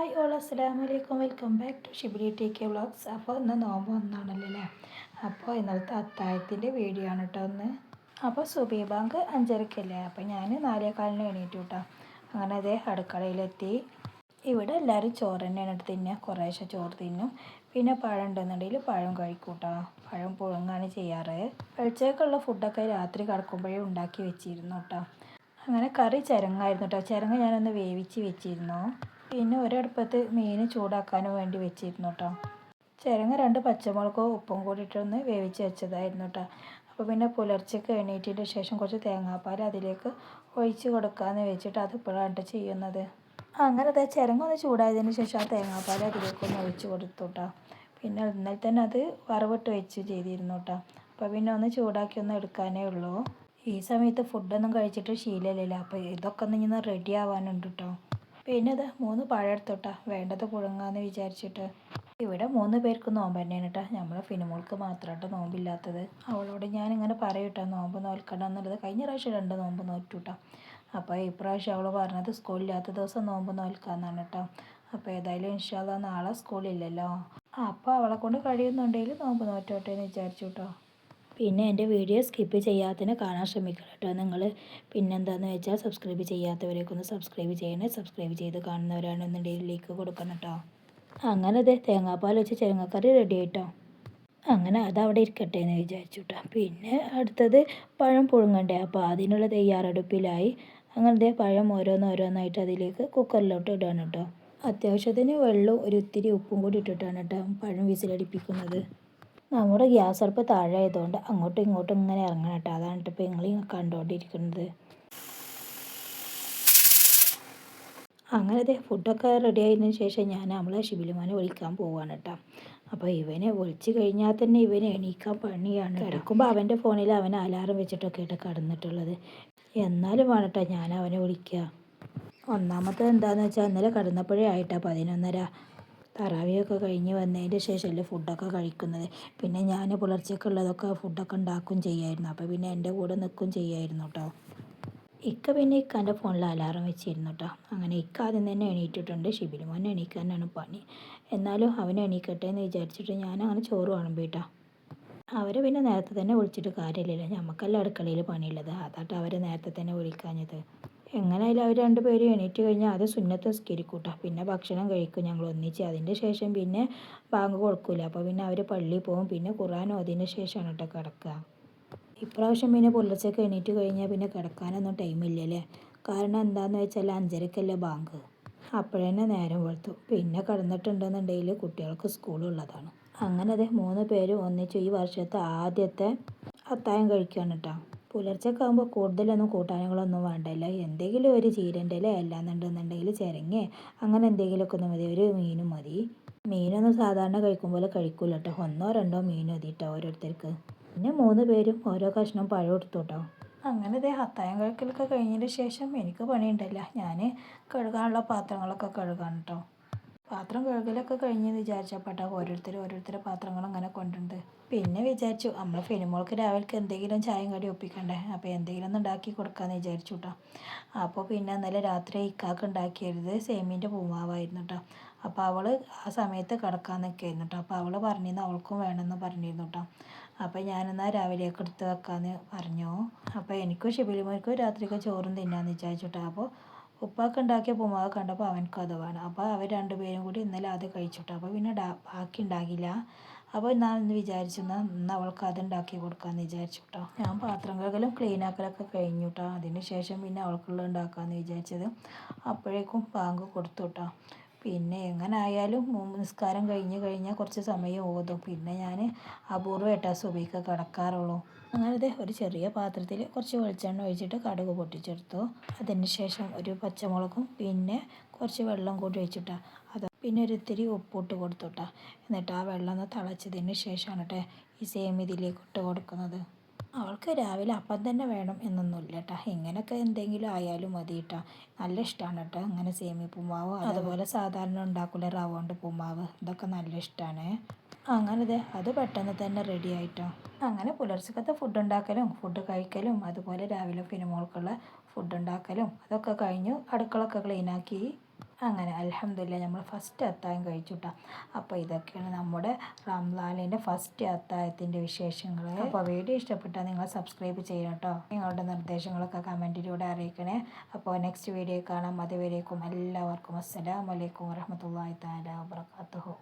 Hi all അസ്സലാമലൈക്കും welcome back to Shibili T K vlogs. അപ്പോൾ ഇന്ന് നോമ്പ് ഒന്നാണല്ലോ അല്ലേ. അപ്പോൾ ഇന്നലത്തെ അത്താഴത്തിൻ്റെ വീഡിയോ ആണ് കേട്ടോ ഒന്ന്. അപ്പോൾ സുബഹി ബാങ്ക് 5:30 അപ്പോൾ ഞാൻ 4:15 എണീറ്റു കേട്ടോ. അങ്ങനെ അതേ അടുക്കളയിലെത്തി. ഇവിടെ എല്ലാവരും ചോറ് തന്നെയാണ് എടുത്ത് തിന്നുക. കുറേശ്ശെ ചോറ് തിന്നും, പിന്നെ പഴം ഉണ്ടെന്നുണ്ടെങ്കിൽ പഴം കഴിക്കും കേട്ടോ. പഴം പുഴുങ്ങാണ് ചെയ്യാറ്. വെളിച്ചേക്കുള്ള ഫുഡൊക്കെ രാത്രി കിടക്കുമ്പോഴേ ഉണ്ടാക്കി വെച്ചിരുന്നു കേട്ടോ. അങ്ങനെ കറി ചിരങ്ങായിരുന്നു കേട്ടോ. ചിരങ്ങ ഞാനൊന്ന് വേവിച്ച് വെച്ചിരുന്നു. പിന്നെ ഒരടുപ്പത്ത് മീൻ ചൂടാക്കാനും വേണ്ടി വെച്ചിരുന്നു കേട്ടോ. ചിരങ്ങ 2 പച്ചമുളകും ഉപ്പും കൂടിയിട്ടൊന്ന് വേവിച്ച് വെച്ചതായിരുന്നു കേട്ടോ. അപ്പോൾ പിന്നെ പുലർച്ചയ്ക്ക് എണീറ്റതിന് ശേഷം കുറച്ച് തേങ്ങാപ്പാൽ അതിലേക്ക് ഒഴിച്ച് കൊടുക്കാമെന്ന് വെച്ചിട്ട് അതിപ്പോഴാണ് ചെയ്യുന്നത്. അങ്ങനെ അത് ചിരങ്ങ ഒന്ന് ചൂടായതിന് ശേഷം ആ തേങ്ങാപ്പാൽ അതിലേക്കൊന്ന് ഒഴിച്ച് കൊടുത്തു കേട്ടോ. പിന്നെ ഇന്നലെ തന്നെ അത് വറവിട്ട് വെച്ച് ചെയ്തിരുന്നു കേട്ടോ. അപ്പോൾ പിന്നെ ഒന്ന് ചൂടാക്കി ഒന്ന് എടുക്കാനേ ഉള്ളൂ. ഈ സമയത്ത് ഫുഡൊന്നും കഴിച്ചിട്ട് ശീലമില്ല. അപ്പോൾ ഇതൊക്കെ ഒന്ന് റെഡി ആവാനുണ്ട് കേട്ടോ. പിന്നെ ഇത് 3 പഴം എടുത്തോട്ടാ, വേണ്ടത് പുഴുങ്ങാന്ന് വിചാരിച്ചിട്ട്. ഇവിടെ 3 പേർക്ക് നോമ്പ് തന്നെയാണ് കേട്ടോ. നമ്മളെ ഫിനുമോൾക്ക് മാത്രമായിട്ട് നോമ്പില്ലാത്തത്. അവളോട് ഞാനിങ്ങനെ പറയൂട്ടോ നോമ്പ് നോൽക്കണം എന്നുള്ളത്. കഴിഞ്ഞ പ്രാവശ്യം 2 നോമ്പ് നോറ്റു കേട്ടോ. അപ്പോൾ ഇപ്രാവശ്യം അവൾ പറഞ്ഞത് സ്കൂളില്ലാത്ത ദിവസം നോമ്പ് നോൽക്കാമെന്നാണ് കേട്ടോ. അപ്പോൾ ഏതായാലും ഇൻഷാ അല്ലാഹ് നാളെ സ്കൂളില്ലല്ലോ. അപ്പോൾ അവളെ കൊണ്ട് കഴിയുന്നുണ്ടെങ്കിൽ നോമ്പ് നോറ്റോട്ടെ എന്ന് വിചാരിച്ചു കേട്ടോ. പിന്നെ എൻ്റെ വീഡിയോ സ്കിപ്പ് ചെയ്യാത്തതിന് കാണാൻ ശ്രമിക്കണം കേട്ടോ നിങ്ങൾ. പിന്നെന്താണെന്ന് വെച്ചാൽ സബ്സ്ക്രൈബ് ചെയ്യാത്തവരേക്ക് ഒന്ന് സബ്സ്ക്രൈബ് ചെയ്യണേ. സബ്സ്ക്രൈബ് ചെയ്ത് കാണുന്നവരാണെന്നുണ്ടെങ്കിൽ ലൈക്ക് കൊടുക്കണം കേട്ടോ. അങ്ങനെ അതെ തേങ്ങാപ്പാൽ വെച്ച് ചെരങ്ങക്കറി റെഡി ആയിട്ടോ. അങ്ങനെ അതവിടെ ഇരിക്കട്ടെ എന്ന് വിചാരിച്ചു കേട്ടോ. പിന്നെ അടുത്തത് പഴം പുഴുങ്ങണ്ടേ, അപ്പോൾ അതിനുള്ള തയ്യാറെടുപ്പിലായി. അങ്ങനത്തെ പഴം ഓരോന്നോരോന്നായിട്ട് അതിലേക്ക് കുക്കറിലോട്ട് ഇടാണ് കേട്ടോ. അത്യാവശ്യത്തിന് വെള്ളവും ഒരു ഇത്തിരി ഉപ്പും കൂടി ഇട്ടിട്ടാണ് കേട്ടോ പഴം വിസിലടിപ്പിക്കുന്നത്. നമ്മുടെ ഗ്യാസ് അടുപ്പ് താഴെ ആയതുകൊണ്ട് അങ്ങോട്ടും ഇങ്ങോട്ടും ഇങ്ങനെ ഇറങ്ങണം കേട്ടോ. അതാണ് ഇപ്പോൾ നിങ്ങൾ കണ്ടുകൊണ്ടിരിക്കുന്നത്. അങ്ങനെ ഫുഡൊക്കെ റെഡി ആയതിനു ശേഷം ഞാൻ നമ്മളെ ഷിബിലുമോനെ വിളിക്കാൻ പോവുകയാണ് കേട്ടോ. അപ്പോൾ ഇവനെ വിളിച്ച് കഴിഞ്ഞാൽ തന്നെ ഇവന് എണീക്കാൻ പണിയാണ്. കിടക്കുമ്പോൾ അവൻ്റെ ഫോണിൽ അവൻ അലാറം വെച്ചിട്ടൊക്കെ ആയിട്ട് കിടന്നിട്ടുള്ളത്. എന്നാലും വേണം കേട്ടോ ഞാൻ അവനെ വിളിക്കുക. ഒന്നാമത്തെ എന്താണെന്ന് വെച്ചാൽ ഇന്നലെ കിടന്നപ്പോഴേ ആയിട്ടാ 11:30. തറാവിയൊക്കെ കഴിഞ്ഞ് വന്നതിൻ്റെ ശേഷമല്ലേ ഫുഡൊക്കെ കഴിക്കുന്നത്. പിന്നെ ഞാൻ പുലർച്ചയ്ക്കുള്ളതൊക്കെ ഫുഡൊക്കെ ഉണ്ടാക്കും ചെയ്യായിരുന്നു. അപ്പോൾ പിന്നെ എൻ്റെ കൂടെ നിൽക്കും ചെയ്യായിരുന്നു കേട്ടോ. പിന്നെ ഇക്കാൻ്റെ ഫോണിൽ അലാറം വെച്ചിരുന്നു കേട്ടോ. അങ്ങനെ ആദ്യം തന്നെ എണീറ്റിട്ടുണ്ട്. ഷിബിലുമോനെ എണീക്കാനാണ് പണി. എന്നാലും അവൻ എണീക്കട്ടെ എന്ന് വിചാരിച്ചിട്ട് ഞാൻ അങ്ങനെ ചോറ് വിളമ്പി കേട്ടോ. അവരെ പിന്നെ നേരത്തെ തന്നെ വിളിച്ചിട്ട് കാര്യമില്ലല്ലോ, നമുക്കല്ല അടുക്കളയിൽ പണിയുള്ളത്. അതാട്ടോ അവരെ നേരത്തെ തന്നെ വിളിക്കാഞ്ഞത്. എങ്ങനെയായാലും അവർ 2 പേരും എണീറ്റ് കഴിഞ്ഞാൽ അത് സുന്നത്ത് നിസ്കരിക്കും കേട്ടോ. പിന്നെ ഭക്ഷണം കഴിക്കും ഞങ്ങൾ ഒന്നിച്ച്. അതിൻ്റെ ശേഷം പിന്നെ ബാങ്ക് കൊടുക്കില്ല. അപ്പോൾ പിന്നെ അവർ പള്ളിയിൽ പോകും. പിന്നെ ഖുർആൻ ഓതിയതിന് ശേഷമാണ് കേട്ടോ കിടക്കുക. ഇപ്രാവശ്യം പിന്നെ പുലർച്ചയ്ക്ക് എണീറ്റ് കഴിഞ്ഞാൽ പിന്നെ കിടക്കാനൊന്നും ടൈമില്ലല്ലേ. കാരണം എന്താണെന്ന് വെച്ചാൽ 5:30 ബാങ്ക്. അപ്പോഴന്നെ നേരം വെളുത്തു. പിന്നെ കിടന്നിട്ടുണ്ടെന്നുണ്ടെങ്കിൽ കുട്ടികൾക്ക് സ്കൂളുള്ളതാണ്. അങ്ങനെ അതെ 3 പേരും ഒന്നിച്ച് ഈ വർഷത്തെ ആദ്യത്തെ അത്താഴം കഴിക്കുകയാണ് കേട്ടോ. പുലർച്ചയ്ക്ക് ആകുമ്പോൾ കൂടുതലൊന്നും കൂട്ടാനുകളൊന്നും വേണ്ടല്ല. എന്തെങ്കിലും ഒരു ചീരൻ്റെ ഇല അല്ലാന്നുണ്ടെന്നുണ്ടെങ്കിൽ ചിരങ്ങ അങ്ങനെ എന്തെങ്കിലുമൊക്കെ ഒന്ന് മതി. ഒരു മീനും മതി. മീനൊന്നും സാധാരണ കഴിക്കും പോലെ കഴിക്കൂല കേട്ടോ. 1 or 2 മീൻ മതി കേട്ടോ ഓരോരുത്തർക്ക്. പിന്നെ 3 പേരും ഓരോ കഷ്ണം പഴം എടുത്തു കേട്ടോ. അങ്ങനെ ഇതേ അത്താഴം കഴിക്കലൊക്കെ കഴിഞ്ഞതിന് ശേഷം എനിക്ക് പണിയുണ്ടല്ല. ഞാൻ കഴുകാനുള്ള പാത്രങ്ങളൊക്കെ കഴുകാണ് കേട്ടോ. പാത്രം കഴുകലൊക്കെ കഴിഞ്ഞെന്ന് വിചാരിച്ചപ്പോട്ടോ ഓരോരുത്തരുടെ പാത്രങ്ങൾ അങ്ങനെ കൊണ്ടുണ്ട്. പിന്നെ വിചാരിച്ചു നമ്മൾ ഫിനിമോൾക്ക് രാവിലേക്ക് എന്തെങ്കിലും ചായയും കടി ഒപ്പിക്കണ്ടേ. അപ്പോൾ എന്തെങ്കിലും ഒന്ന് ഉണ്ടാക്കി കൊടുക്കാമെന്ന് വിചാരിച്ചു കേട്ടോ. അപ്പോൾ പിന്നെ ഇന്നലെ രാത്രി ഇക്കാക്ക് ഉണ്ടാക്കിയത് സേമീൻ്റെ പൂമാവായിരുന്നു കേട്ടോ. അപ്പോൾ അവൾ ആ സമയത്ത് കിടക്കാൻ നിൽക്കുകയായിരുന്നു കേട്ടോ. അപ്പോൾ അവൾ പറഞ്ഞിരുന്നു അവൾക്കും വേണമെന്ന് പറഞ്ഞിരുന്നു കേട്ടോ. അപ്പോൾ ഞാനെന്നാൽ രാവിലേക്ക് എടുത്ത് വെക്കാമെന്ന് പറഞ്ഞു. അപ്പോൾ എനിക്കും ഷിബിലിമോനിക്കും രാത്രിക്ക് ചോറും തിന്നാമെന്ന് വിചാരിച്ചു കേട്ടോ. അപ്പോൾ ഉപ്പാക്ക് ഉണ്ടാക്കിയ പൂമാവ് കണ്ടപ്പോൾ അവനക്കും അത് വേണം. അപ്പോൾ അവർ 2 പേരും കൂടി ഇന്നലെ അത് കഴിച്ചിട്ടു. അപ്പോൾ പിന്നെ ബാക്കി ഉണ്ടാകില്ല. അപ്പോൾ ഞാൻ ഇന്ന് വിചാരിച്ചു ഇന്ന് അവൾക്ക് അത് ഉണ്ടാക്കി കൊടുക്കാമെന്ന് വിചാരിച്ചു കേട്ടോ. ഞാൻ പാത്രം കഴുകലും ക്ലീൻ ആക്കലൊക്കെ കഴിഞ്ഞു കേട്ടോ. അതിന് ശേഷം പിന്നെ അവൾക്കുള്ളത് ഉണ്ടാക്കാമെന്ന് വിചാരിച്ചത്. അപ്പോഴേക്കും ബാങ്ക് കൊടുത്തു കേട്ടോ. പിന്നെ എങ്ങനെ ആയാലും നിസ്കാരം കഴിഞ്ഞാൽ കുറച്ച് സമയം ഓതും. പിന്നെ ഞാൻ അപൂർവമായിട്ടാണ് സുബഹിക്ക് കിടക്കാറുള്ളൂ. അങ്ങനെ ഒരു ചെറിയ പാത്രത്തിൽ കുറച്ച് വെളിച്ചെണ്ണ ഒഴിച്ചിട്ട് കടുക് പൊട്ടിച്ചെടുത്തു. അതിന് ശേഷം ഒരു പച്ചമുളകും പിന്നെ കുറച്ച് വെള്ളം കൂടി ഒഴിച്ചിട്ടാണ് പിന്നെ ഒരു ഇത്തിരി ഉപ്പിട്ട് കൊടുത്തുട്ടാ. എന്നിട്ട് ആ വെള്ളം ഒന്ന് തിളച്ചതിന് ശേഷമാണ് കേട്ടോ ഈ സേമിയ ഇതിലേക്ക് ഇട്ട് കൊടുക്കുന്നത്. അവൾക്ക് രാവിലെ അപ്പം തന്നെ വേണം എന്നൊന്നുമില്ല കേട്ടോ. ഇങ്ങനെയൊക്കെ എന്തെങ്കിലും ആയാലും മതി കേട്ടോ. നല്ല ഇഷ്ടമാണ് കേട്ടോ അങ്ങനെ സേമിയ പൂമാവ്. അതുപോലെ സാധാരണ ഉണ്ടാക്കില്ല റവ കൊണ്ട് പൂമാവ്, ഇതൊക്കെ നല്ല ഇഷ്ടമാണ്. അങ്ങനെ അത് പെട്ടെന്ന് തന്നെ റെഡി ആയിട്ടോ. അങ്ങനെ പുലർച്ചക്കത്തെ ഫുഡ് ഉണ്ടാക്കലും ഫുഡ് കഴിക്കലും അതുപോലെ രാവിലെ ഫിനിമോൾക്കുള്ള ഫുഡ് ഉണ്ടാക്കലും അതൊക്കെ കഴിഞ്ഞു. അടുക്കളൊക്കെ ക്ലീനാക്കി അങ്ങനെ അൽഹംദുലില്ലാ നമ്മൾ ഫസ്റ്റ് അത്താഴം കഴിച്ചു കേട്ടോ. അപ്പോൾ ഇതൊക്കെയാണ് നമ്മുടെ റംസാനിൻ്റെ ഫസ്റ്റ് അത്താഴത്തിൻ്റെ വിശേഷങ്ങൾ. അപ്പോൾ വീഡിയോ ഇഷ്ടപ്പെട്ടാൽ നിങ്ങൾ സബ്സ്ക്രൈബ് ചെയ്യണം കേട്ടോ. നിങ്ങളുടെ നിർദ്ദേശങ്ങളൊക്കെ കമൻറ്റിലൂടെ അറിയിക്കണേ. അപ്പോൾ നെക്സ്റ്റ് വീഡിയോ കാണാം. അതുവരേക്കും എല്ലാവർക്കും അസ്സലാമു അലൈക്കും വറഹ്മത്തുള്ളാഹി തആല വബറകാതുഹു.